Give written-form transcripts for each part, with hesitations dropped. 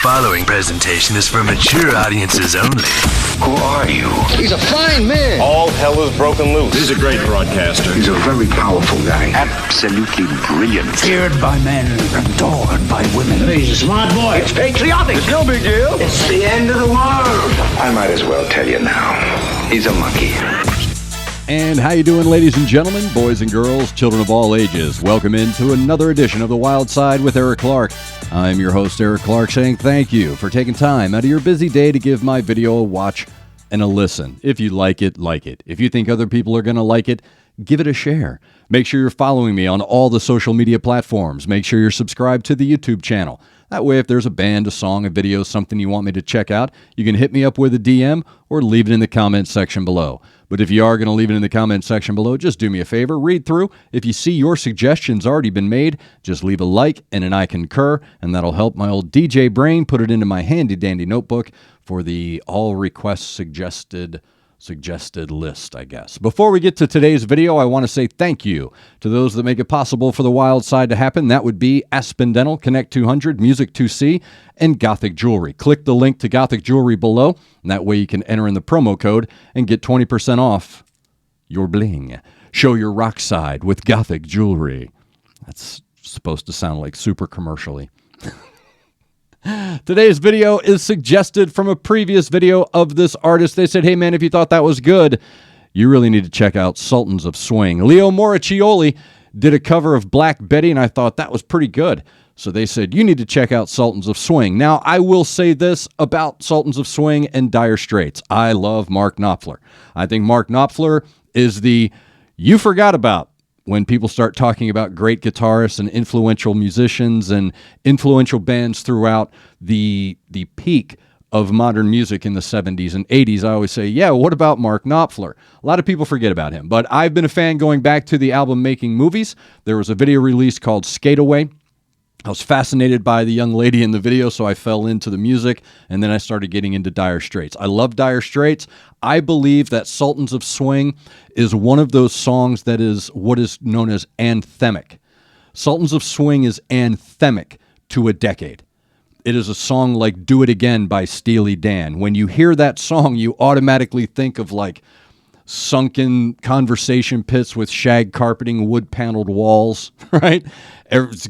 following presentation is for mature audiences only. Who are you? He's a fine man. All hell is broken loose. He's a great broadcaster. He's a very powerful guy. Absolutely brilliant. Feared by men, adored by women. He's a smart boy. It's patriotic. It's no big deal. It's the end of the world. I might as well tell you now. He's a monkey. And how you doing, ladies and gentlemen, boys and girls, children of all ages? Welcome into another edition of The Wild Side with Eric Clark. I'm your host, Eric Clark, saying thank you for taking time out of your busy day to give my video a watch and a listen. If you like it, like it. If you think other people are going to like it, give it a share. Make sure you're following me on all the social media platforms. Make sure you're subscribed to the YouTube channel. That way, if there's a band, a song, a video, something you want me to check out, you can hit me up with a DM or leave it in the comments section below. But if you are going to leave it in the comments section below, just do me a favor, read through. If you see your suggestions already been made, just leave a like and an I concur, and that'll help my old DJ brain put it into my handy-dandy notebook for the all requests suggested list, I guess. Before we get to today's video, I want to say thank you to those that make it possible for the Wild Side to happen. That would be Aspen Dental, Connect 200, Music 2C, and Gothic Jewelry. Click the link to Gothic Jewelry below, and that way you can enter in the promo code and get 20% off your bling. Show your rock side with Gothic Jewelry. That's supposed to sound like super commercially. Today's video is suggested from a previous video of this artist. They said, hey man, if you thought that was good, you really need to check out Sultans of Swing. Leo Moraccioli did a cover of Black Betty, and I thought that was pretty good. So they said, you need to check out Sultans of Swing. Now, I will say this about Sultans of Swing and Dire Straits. I love Mark Knopfler. I think Mark Knopfler is the you forgot about when people start talking about great guitarists and influential musicians and influential bands throughout the peak of modern music in the 70s and 80s, I always say, yeah, what about Mark Knopfler? A lot of people forget about him, but I've been a fan going back to the album Making Movies. There was a video release called Skate Away. I was fascinated by the young lady in the video, so I fell into the music, and then I started getting into Dire Straits. I love Dire Straits. I believe that Sultans of Swing is one of those songs that is what is known as anthemic. Sultans of Swing is anthemic to a decade. It is a song like Do It Again by Steely Dan. When you hear that song, you automatically think of like sunken conversation pits with shag carpeting, wood-paneled walls, right?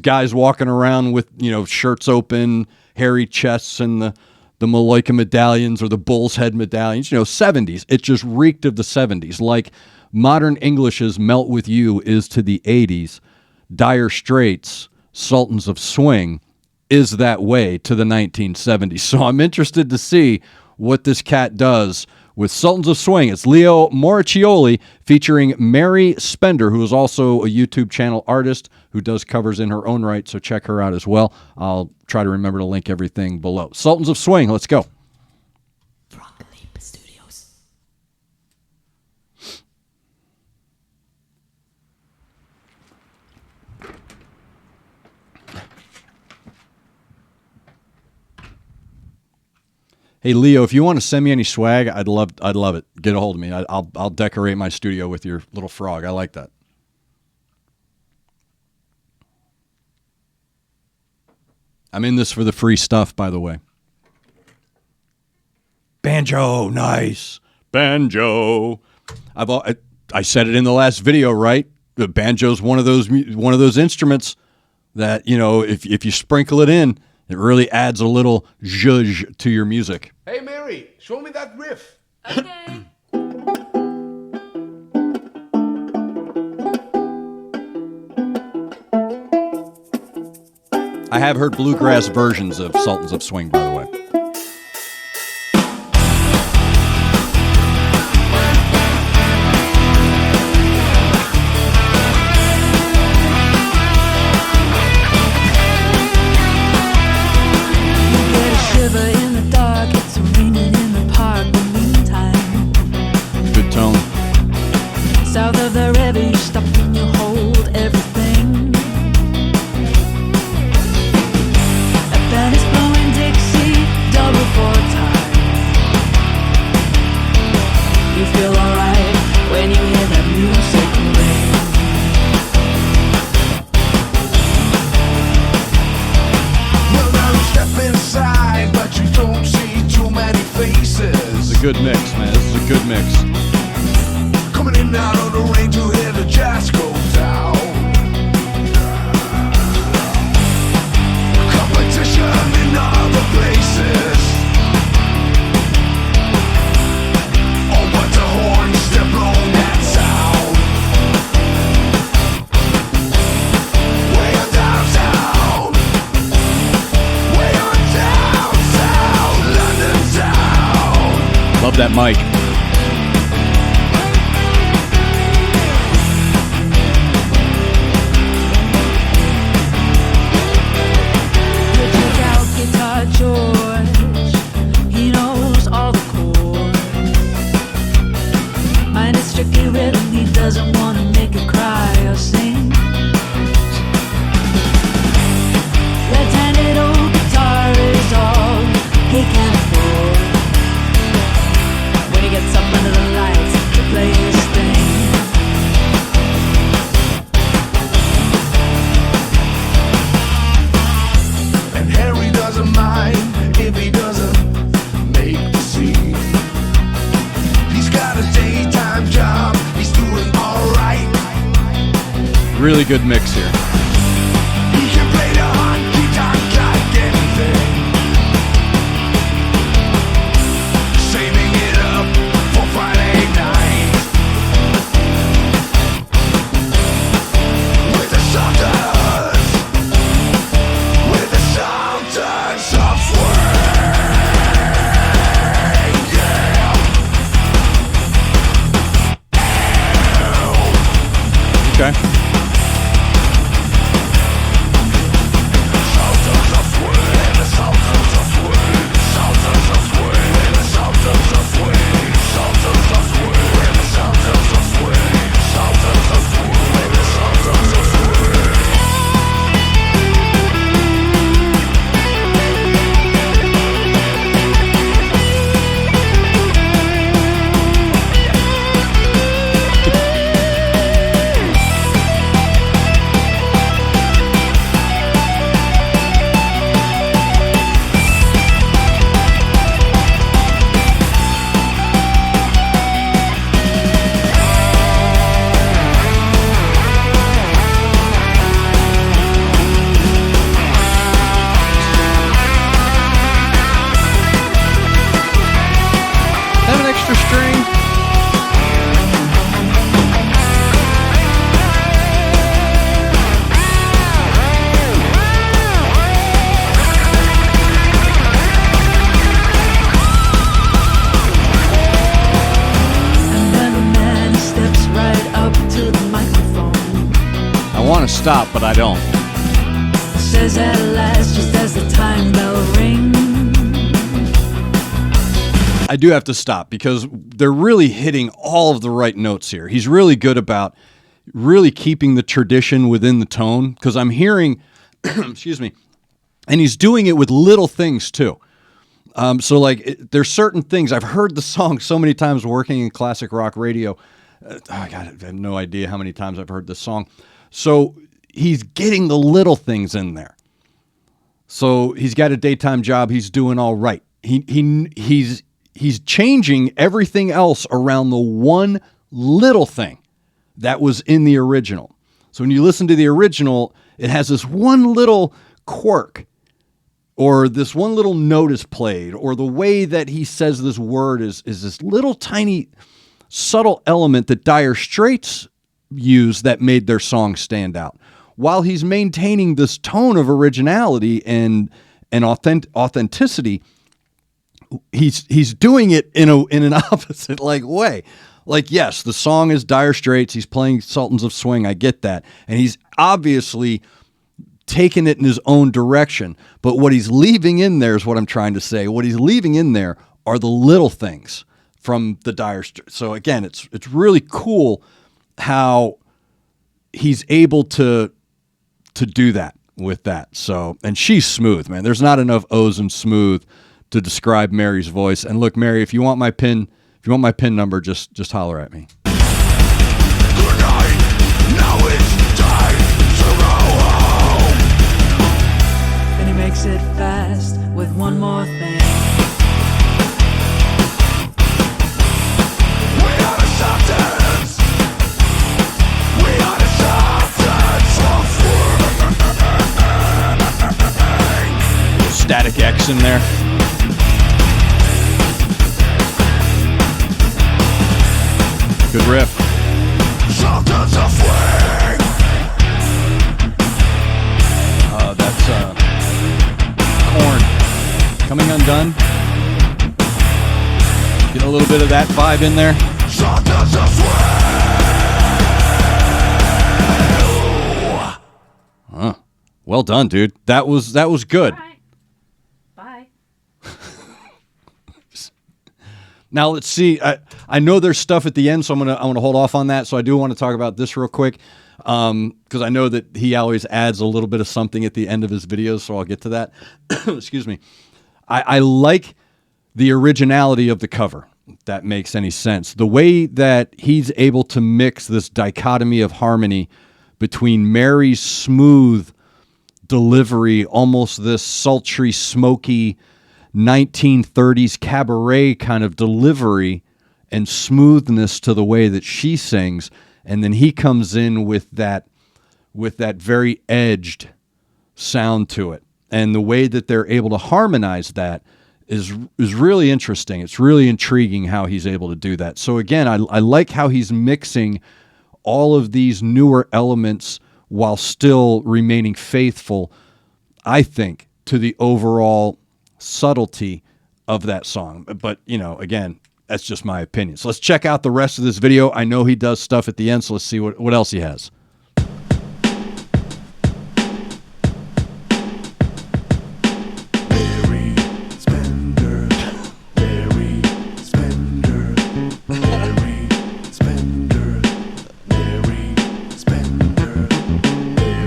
Guys walking around with, shirts open, hairy chests, and the Maloika medallions or the bull's head medallions, 70s. It just reeked of the 70s. Like Modern English's Melt With You is to the 80s. Dire Straits' Sultans of Swing is that way to the 1970s. So I'm interested to see what this cat does with Sultans of Swing. It's Leo Moraccioli featuring Mary Spender, who is also a YouTube channel artist who does covers in her own right, so check her out as well. I'll try to remember to link everything below. Sultans of Swing, let's go. Hey Leo, if you want to send me any swag, I'd love it. Get a hold of me. I'll decorate my studio with your little frog. I like that. I'm in this for the free stuff, by the way. Banjo, nice. Banjo. I said it in the last video, right? The banjo's one of those instruments that, if you sprinkle it in, it really adds a little zhuzh to your music. Hey, Mary, show me that riff. Okay. I have heard bluegrass versions of Sultans of Swing, by the way. South of the river, you stop and you hold everything. A band is blowing Dixie. good mix, man. This is a good mix. Coming in out on the range, you hear the jazz go down. Competition in other places. Oh, but the horns, they're blowing that sound. Way on downtown. Way on downtown. London town. Love that mic. George, he knows all the chords. Mine is strictly rhythm, he doesn't want to make it cry or sing. Left-handed old guitar is all he can afford. When he gets up under the lights to play his thing. And Harry doesn't mind if he doesn't make the scene. He's got a daytime job, he's doing alright. Really good mix here. He can play the honky-tonk like anything. Saving it up for Friday night. With the Sultans. With the Sultans of swing. Yeah. Okay. Sultans of swing. The Sultans of swing. Sultans of swing. The Sultans of swing. Sultans of swing. The Sultans of swing. Sultans of swing. The Sultans of swing. Have an extra string. And then the man steps right up to the microphone. I want to stop, but I don't. Says at last, just as the time bell rings. I do have to stop because they're really hitting all of the right notes here. He's really good about really keeping the tradition within the tone because I'm hearing, excuse me, and he's doing it with little things too. So like there's certain things, I've heard the song so many times working in classic rock radio. God, I have no idea how many times I've heard this song. So he's getting the little things in there. So he's got a daytime job. He's doing all right. He's changing everything else around the one little thing that was in the original. So when you listen to the original, it has this one little quirk or this one little note is played or the way that he says this word is this little tiny subtle element that Dire Straits used that made their song stand out. While he's maintaining this tone of originality and authenticity, he's doing it in an opposite like way. Like, yes, the song is Dire Straits. He's playing Sultans of Swing. I get that. And he's obviously taken it in his own direction. But what he's leaving in there is what I'm trying to say. What he's leaving in there are the little things from the Dire Straits. So again, it's really cool how he's able to do that with that. So, and she's smooth, man. There's not enough O's in smooth to describe Mary's voice. And look, Mary, if you want my pin number, just holler at me. Good night. Now it's time to go home. Then he makes it fast with one more thing. dramatic X in there. Good riff. Sultans of swing. That's Korn. Coming Undone. Get a little bit of that vibe in there. Sultans of swing. Well done, dude. That was good. All right. Bye. Now let's see. I know there's stuff at the end, so I'm gonna hold off on that. So I do want to talk about this real quick because I know that he always adds a little bit of something at the end of his videos. So I'll get to that. Excuse me. I like the originality of the cover. If that makes any sense. The way that he's able to mix this dichotomy of harmony between Mary's smooth delivery, almost this sultry, smoky 1930s cabaret kind of delivery and smoothness to the way that she sings, and then he comes in with that very edged sound to it, and the way that they're able to harmonize that is really interesting. It's really intriguing how he's able to do that. So again, I like how he's mixing all of these newer elements while still remaining faithful, I think, to the overall subtlety of that song. But, you know, again, that's just my opinion. So let's check out the rest of this video. I know he does stuff at the end, so let's see what else he has.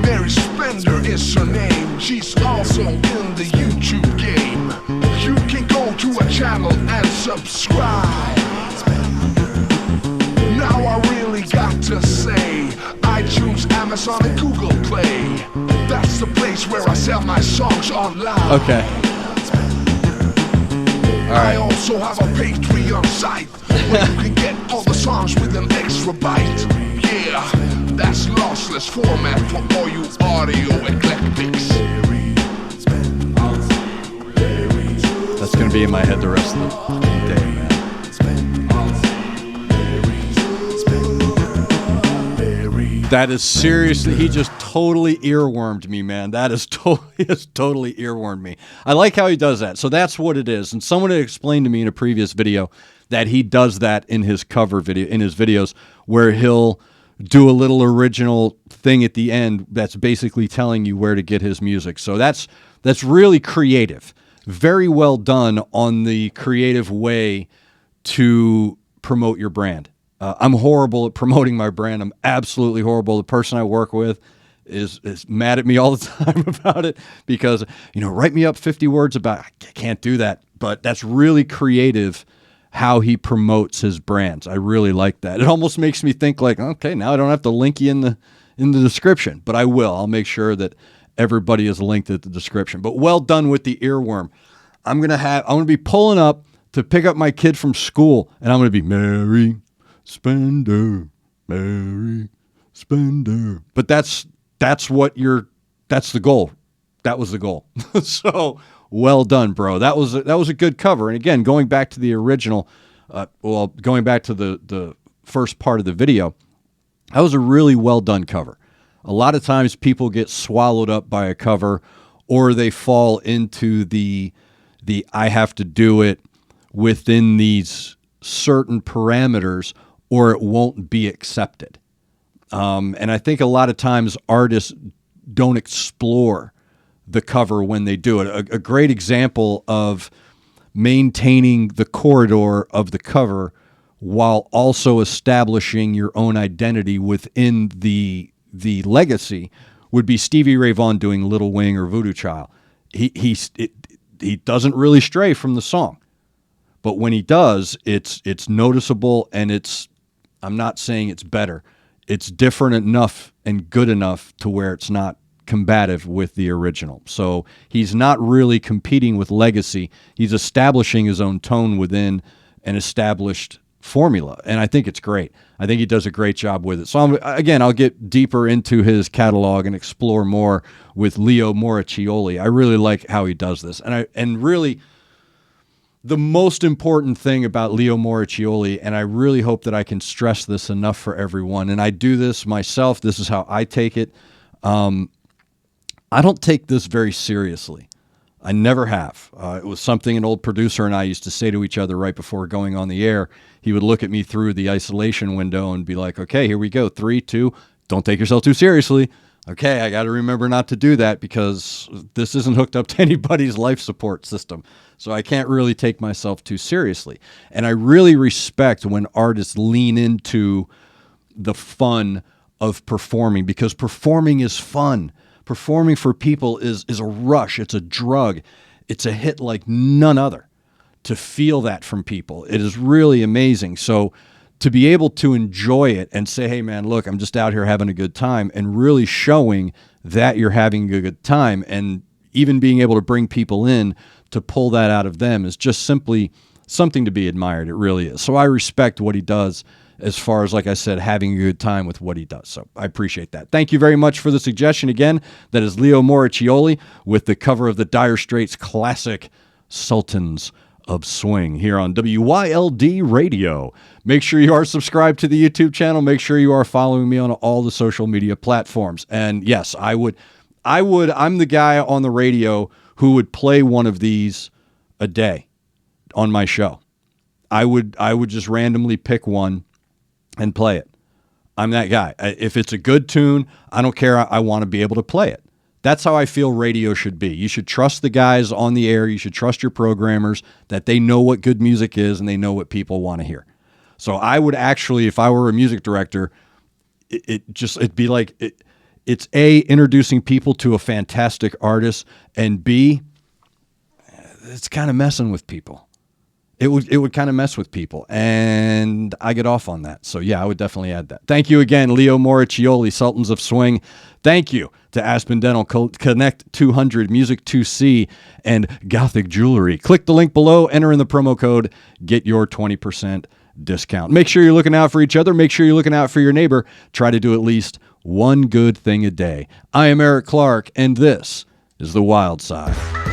Mary Spender is her name. She's also in the YouTube game. You can go to her channel and subscribe. Now I really got to say, iTunes, Amazon, and Google Play. That's the place where I sell my songs online. Okay. I also have a Patreon site where you can get all the songs with an extra byte. Yeah, that's lossless format for all you audio eclectics. That's going to be in my head the rest of the day, man. That is seriously, he just totally earwormed me, man. That is totally earwormed me. I like how he does that. So that's what it is. And someone had explained to me in a previous video that he does that in his cover video, in his videos, where he'll do a little original thing at the end that's basically telling you where to get his music. So that's really creative. Very well done on the creative way to promote your brand. I'm horrible at promoting my brand. I'm absolutely horrible. The person I work with is mad at me all the time about it because, you know, write me up 50 words about, I can't do that. But that's really creative how he promotes his brands. I really like that. It almost makes me think like, okay, now I don't have to link you in the description, but I will. I'll make sure that everybody is linked at the description. But well done with the earworm. I'm gonna be pulling up to pick up my kid from school, and I'm gonna be Mary Spender, Mary Spender. But that's the goal. That was the goal. So well done, bro. That was a good cover. And again, going back to the original, going back to the first part of the video, that was a really well done cover. A lot of times people get swallowed up by a cover, or they fall into the I have to do it within these certain parameters, or it won't be accepted. And I think a lot of times artists don't explore the cover when they do it. A great example of maintaining the corridor of the cover while also establishing your own identity within the legacy would be Stevie Ray Vaughan doing Little Wing or Voodoo Child. He doesn't really stray from the song, but when he does, it's noticeable, and I'm not saying it's better. It's different enough and good enough to where it's not combative with the original. So he's not really competing with legacy. He's establishing his own tone within an established formula, and I think it's great. I think he does a great job with it. So I'll get deeper into his catalog and explore more with Leo Moraccioli. I really like how he does this, and really the most important thing about Leo Moraccioli, and I really hope that I can stress this enough for everyone, and I do this myself. This is how I take it. I don't take this very seriously. I never have. It was something an old producer and I used to say to each other right before going on the air. He would look at me through the isolation window and be like, okay, here we go. 3, 2, don't take yourself too seriously. Okay, I got to remember not to do that because this isn't hooked up to anybody's life support system. So I can't really take myself too seriously. And I really respect when artists lean into the fun of performing, because performing is fun. Performing for people is a rush. It's a drug. It's a hit like none other. To feel that from people, it is really amazing. So to be able to enjoy it and say, hey, man, look, I'm just out here having a good time, and really showing that you're having a good time, and even being able to bring people in to pull that out of them is just simply something to be admired. It really is. So I respect what he does as far as, like I said, having a good time with what he does. So I appreciate that. Thank you very much for the suggestion. Again, that is Leo Moraccioli with the cover of the Dire Straits classic Sultans of Swing here on WYLD Radio. Make sure you are subscribed to the YouTube channel. Make sure you are following me on all the social media platforms. And yes, I'm the guy on the radio who would play one of these a day on my show. I would just randomly pick one and play it. I'm that guy. If it's a good tune, I don't care. I want to be able to play it. That's how I feel radio should be. You should trust the guys on the air. You should trust your programmers that they know what good music is and they know what people want to hear. So I would actually, if I were a music director, it'd be like, it's A, introducing people to a fantastic artist, and B, it's kind of messing with people. It would kind of mess with people, and I get off on that. So yeah, I would definitely add that. Thank you again, Leo Moraccioli, Sultans of Swing. Thank you to Aspen Dental, Connect 200, Music 2C, and Gothic Jewelry. Click the link below, enter in the promo code, get your 20% discount. Make sure you're looking out for each other. Make sure you're looking out for your neighbor. Try to do at least one good thing a day. I am Eric Clark, and this is The Wild Side.